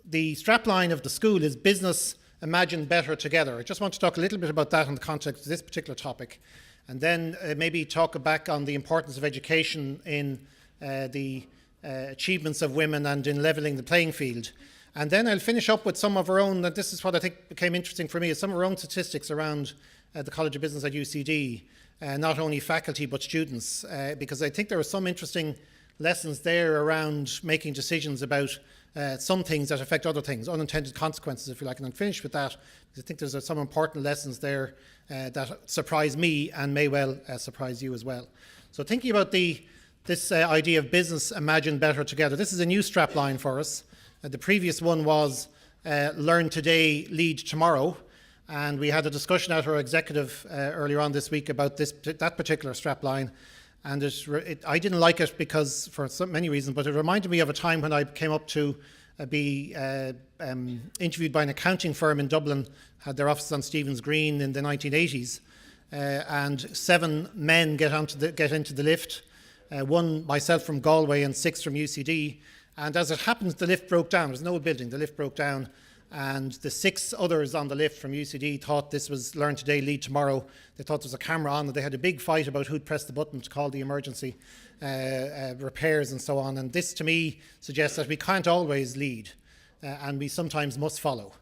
the strapline of the school is Business Imagine Better Together. I just want to talk a little bit about that in the context of this particular topic, and then maybe talk back on the importance of education in the achievements of women and in levelling the playing field. And then I'll finish up with some of our own, and this is what I think became interesting for me, is some of our own statistics around the College of Business at UCD, not only faculty but students, because I think there are some interesting lessons there around making decisions about some things that affect other things, unintended consequences, if you like. And I'll finish with that, because I think there's some important lessons there that surprise me and may well surprise you as well. So thinking about this idea of Business Imagine Better Together, this is a new strapline for us. The previous one was Learn Today, Lead Tomorrow. And we had a discussion at our executive earlier on this week about that particular strapline. And I didn't like it because, for so many reasons, but it reminded me of a time when I came up to be interviewed by an accounting firm in Dublin, had their office on Stephen's Green in the 1980s, and 7 men get into the lift, one myself from Galway and 6 from UCD, and as it happens the lift broke down. It was an old building, the lift broke down, and the 6 others on the lift from UCD thought this was Learn Today, Lead Tomorrow. They thought there was a camera on, and they had a big fight about who'd press the button to call the emergency repairs and so on. And this, to me, suggests that we can't always lead, and we sometimes must follow.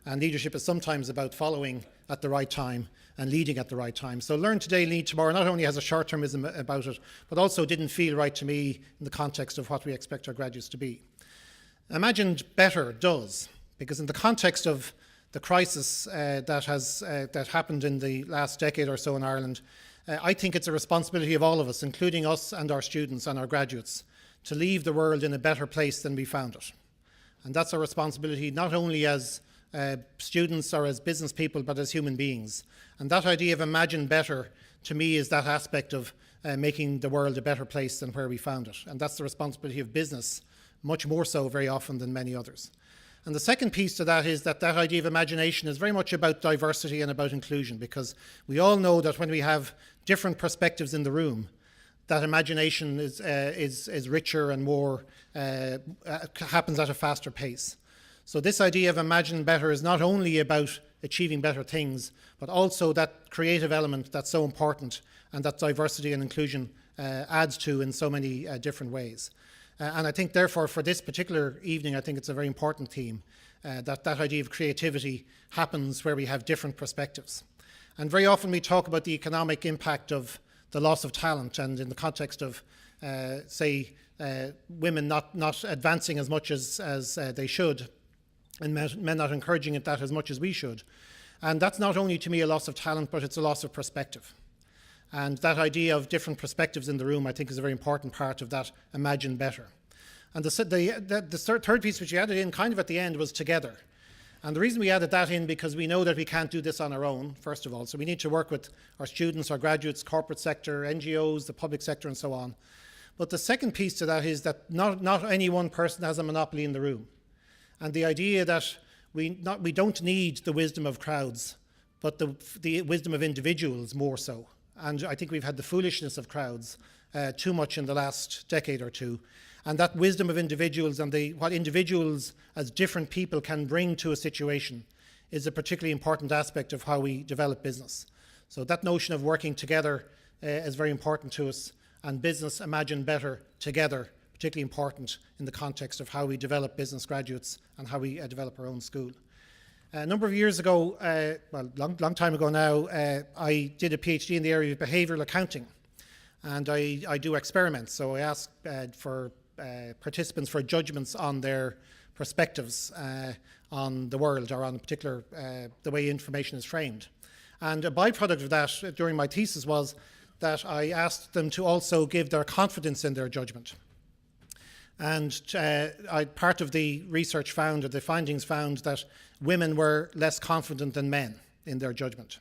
And leadership is sometimes about following at the right time and leading at the right time. So Learn Today, Lead Tomorrow not only has a short-termism about it, but also didn't feel right to me in the context of what we expect our graduates to be. Imagined Better does. Because in the context of the crisis that happened in the last decade or so in Ireland, I think it's a responsibility of all of us, including us and our students and our graduates, to leave the world in a better place than we found it. And that's our responsibility not only as students or as business people, but as human beings. And that idea of Imagine Better, to me, is that aspect of making the world a better place than where we found it. And that's the responsibility of business, much more so very often than many others. And the second piece to that is that idea of imagination is very much about diversity and about inclusion, because we all know that when we have different perspectives in the room, that imagination is richer and more, happens at a faster pace. So this idea of Imagine Better is not only about achieving better things, but also that creative element that's so important and that diversity and inclusion adds to in so many different ways. And I think, therefore, for this particular evening, I think it's a very important theme, that idea of creativity happens where we have different perspectives. And very often we talk about the economic impact of the loss of talent, and in the context of, say, women not advancing as much as they should, and men not encouraging it that as much as we should. And that's not only, to me, a loss of talent, but it's a loss of perspective. And that idea of different perspectives in the room, I think, is a very important part of that Imagine Better. And the third piece which we added in kind of at the end was Together. And the reason we added that in, because we know that we can't do this on our own, first of all. So we need to work with our students, our graduates, corporate sector, NGOs, the public sector, and so on. But the second piece to that is that not any one person has a monopoly in the room. And the idea that we don't need the wisdom of crowds, but the wisdom of individuals more so. And I think we've had the foolishness of crowds too much in the last decade or two. And that wisdom of individuals and what individuals as different people can bring to a situation is a particularly important aspect of how we develop business. So that notion of working together is very important to us, and Business Imagine Better Together, particularly important in the context of how we develop business graduates and how we develop our own school. A number of years ago, long time ago now, I did a PhD in the area of behavioural accounting, and I do experiments. So I ask for participants for judgments on their perspectives on the world, or on particular the way information is framed. And a byproduct of that during my thesis was that I asked them to also give their confidence in their judgment. And part of the research found, or the findings found, that women were less confident than men in their judgment.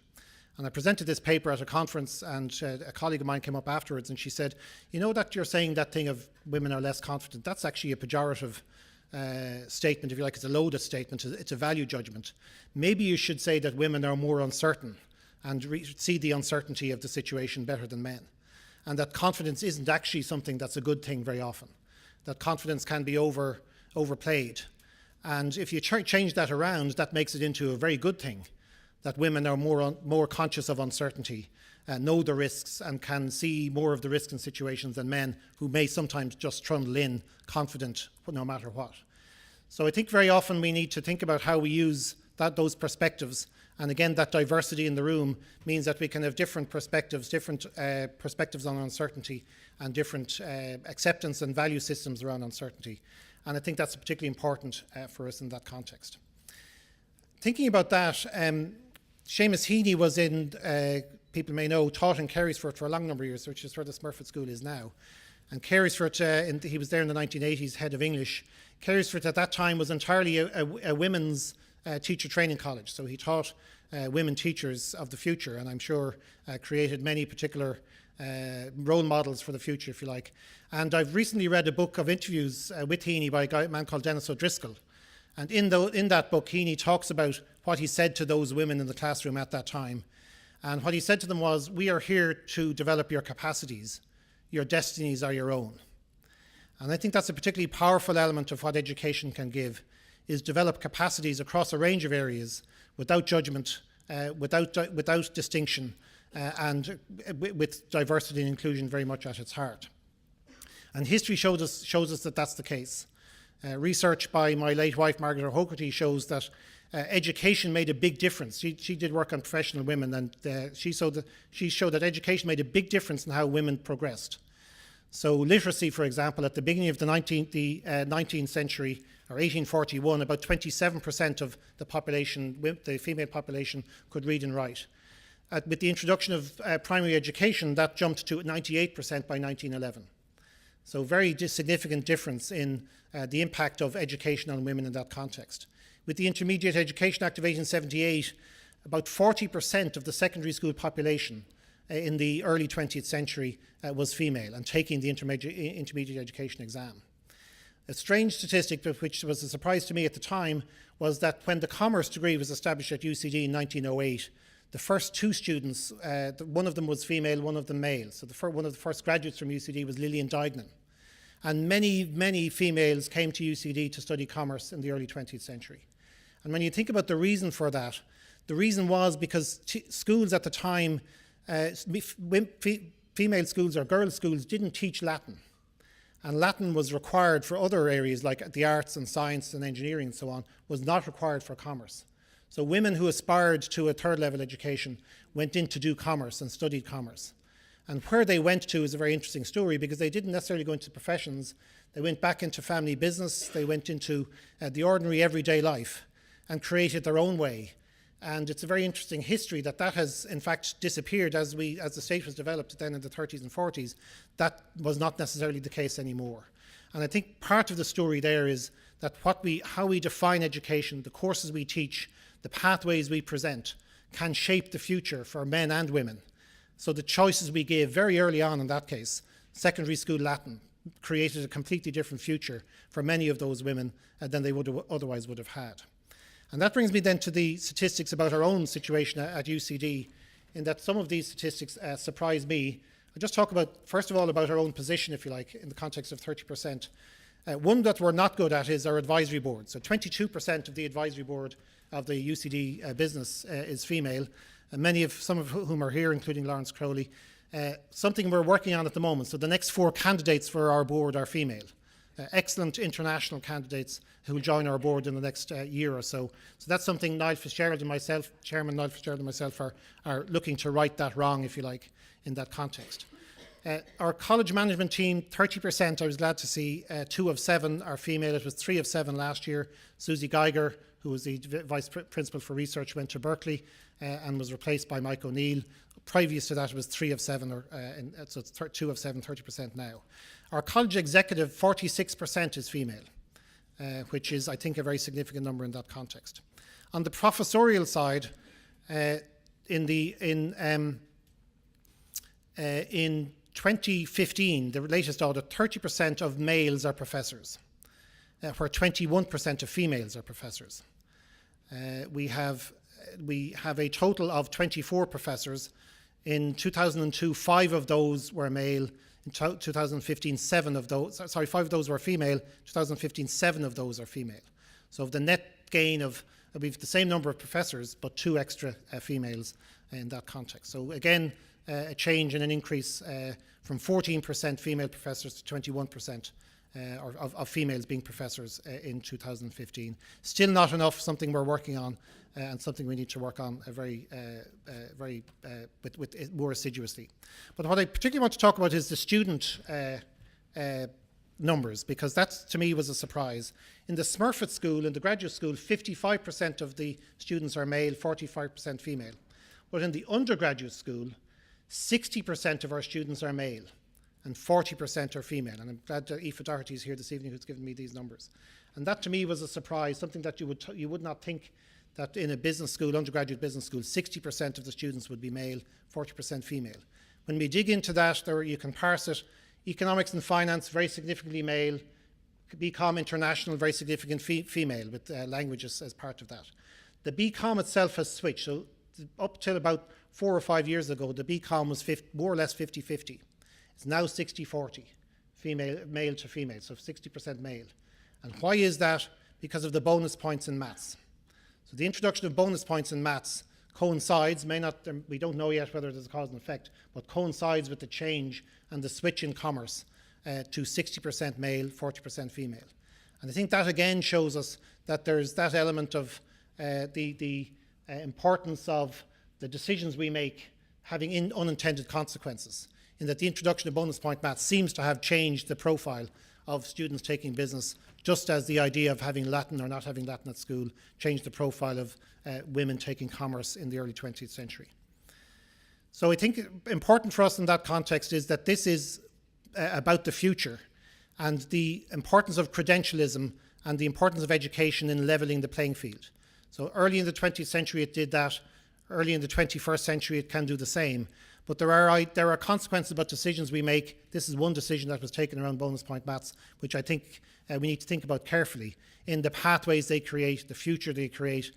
And I presented this paper at a conference, and a colleague of mine came up afterwards and she said, you know that you're saying that thing of women are less confident, that's actually a pejorative statement, if you like. It's a loaded statement, it's a value judgment. Maybe you should say that women are more uncertain and see the uncertainty of the situation better than men. And that confidence isn't actually something that's a good thing very often. That confidence can be overplayed. And if you change that around, that makes it into a very good thing, that women are more conscious of uncertainty, know the risks, and can see more of the risks in situations than men who may sometimes just trundle in confident no matter what. So I think very often we need to think about how we use those perspectives. And again, that diversity in the room means that we can have different perspectives on uncertainty, and different acceptance and value systems around uncertainty. And I think that's particularly important for us in that context. Thinking about that, Seamus Heaney was in, people may know, taught in Carysford for a long number of years, which is where the Smurford School is now. And Carysford, he was there in the 1980s, head of English. Carysford at that time was entirely a women's teacher training college. So he taught women teachers of the future, and I'm sure created many particular role models for the future, if you like. And I've recently read a book of interviews with Heaney by a man called Dennis O'Driscoll. And in that book, Heaney talks about what he said to those women in the classroom at that time. And what he said to them was, "We are here to develop your capacities. Your destinies are your own." And I think that's a particularly powerful element of what education can give, is develop capacities across a range of areas without judgment, without distinction, and with diversity and inclusion very much at its heart. And history shows us that that's the case. Research by my late wife, Margaret Ó'hÓgartaigh, shows that education made a big difference. She did work on professional women, and she showed that education made a big difference in how women progressed. So literacy, for example, at the beginning of the 19th century, or 1841, about 27% of the population, the female population, could read and write. With the introduction of primary education, that jumped to 98% by 1911. So very significant difference in the impact of education on women in that context. With the Intermediate Education Act of 1878, about 40% of the secondary school population in the early 20th century was female and taking the intermediate education exam. A strange statistic, which was a surprise to me at the time, was that when the commerce degree was established at UCD in 1908, the first two students, one of them was female, one of them male. So one of the first graduates from UCD was Lillian Duignan. And many females came to UCD to study commerce in the early 20th century. And when you think about the reason for that, the reason was because schools at the time, female schools or girls' schools didn't teach Latin. And Latin was required for other areas like the arts and science and engineering and so on, was not required for commerce. So women who aspired to a third level education went in to do commerce and studied commerce. And where they went to is a very interesting story, because they didn't necessarily go into professions. They went back into family business, they went into the ordinary everyday life and created their own way. And it's a very interesting history that has in fact disappeared as the state was developed then in the 30s and 40s. That was not necessarily the case anymore. And I think part of the story there is that how we define education, the courses we teach, the pathways we present, can shape the future for men and women. So the choices we gave very early on in that case, secondary school Latin, created a completely different future for many of those women than they otherwise would have had. And that brings me then to the statistics about our own situation at UCD, in that some of these statistics surprise me. I'll just talk about, first of all, about our own position, if you like, in the context of 30%. One that we're not good at is our advisory board. So 22% of the advisory board of the UCD business is female, and some of whom are here, including Lawrence Crowley. Something we're working on at the moment. So the next 4 candidates for our board are female. Excellent international candidates who will join our board in the next year or so. So that's something Niall Fitzgerald and myself, Chairman Niall Fitzgerald and myself, are looking to right that wrong, if you like, in that context. Our college management team, 30%, I was glad to see, 2 of 7 are female. It was 3 of 7 last year. Susie Geiger, who was the Vice Principal for Research, went to Berkeley and was replaced by Mike O'Neill. Previous to that, it was 3 of 7, so it's 2 of 7, 30% now. Our college executive, 46% is female, which is, I think, a very significant number in that context. On the professorial side, in 2015, the latest audit, 30% of males are professors, where 21% of females are professors. We have a total of 24 professors. In 2002, 5 of those were male. In 2015, 5 of those were female. 2015, 7 of those are female. So the net gain of, we've the same number of professors, but 2 extra females in that context. So again, a change and an increase from 14% female professors to 21% of females being professors in 2015. Still not enough, something we're working on and something we need to work on with more assiduously. But what I particularly want to talk about is the student numbers, because that to me was a surprise. In the Smurfit School, in the graduate school, 55% of the students are male, 45% female. But in the undergraduate school, 60% of our students are male and 40% are female. And I'm glad that Aoife Doherty is here this evening, who's given me these numbers. And that to me was a surprise, something that you would not think that in a business school, undergraduate business school, 60% of the students would be male, 40% female. When we dig into that, you can parse it. Economics and finance, very significantly male. BCom International, very significant female, with languages as part of that. The BCom itself has switched. So up till about 4 or 5 years ago, the BCom was more or less 50-50. It's now 60-40, male to female, so 60% male. And why is that? Because of the bonus points in maths. So the introduction of bonus points in maths coincides, we don't know yet whether there's a cause and effect, but coincides with the change and the switch in commerce to 60% male, 40% female. And I think that again shows us that there's that element of the importance of the decisions we make having unintended consequences, in that the introduction of bonus point maths seems to have changed the profile of students taking business, just as the idea of having Latin or not having Latin at school changed the profile of women taking commerce in the early 20th century. So I think important for us in that context is that this is about the future and the importance of credentialism and the importance of education in levelling the playing field. So early in the 20th century it did that, early in the 21st century it can do the same. But there are consequences about decisions we make. This is one decision that was taken around bonus point maths, which I think we need to think about carefully in the pathways they create, the future they create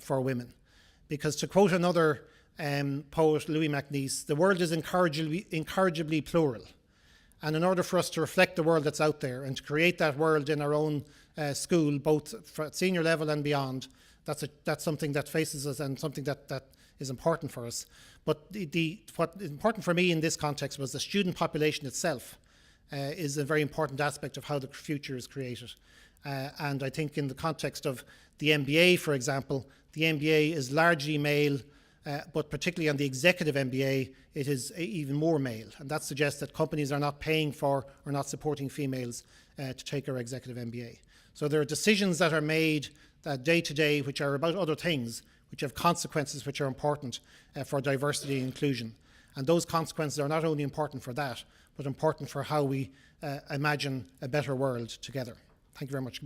for women. Because to quote another poet, Louis MacNeice, the world is incorrigibly plural. And in order for us to reflect the world that's out there and to create that world in our own school, both at senior level and beyond, that's something that faces us and something that is important for us. But what is important for me in this context was the student population itself is a very important aspect of how the future is created. And I think in the context of the MBA, for example, the MBA is largely male, but particularly on the executive MBA, it is even more male. And that suggests that companies are not paying for or not supporting females to take our executive MBA. So there are decisions that are made day to day which are about other things, which have consequences which are important for diversity and inclusion. And those consequences are not only important for that, but important for how we imagine a better world together. Thank you very much.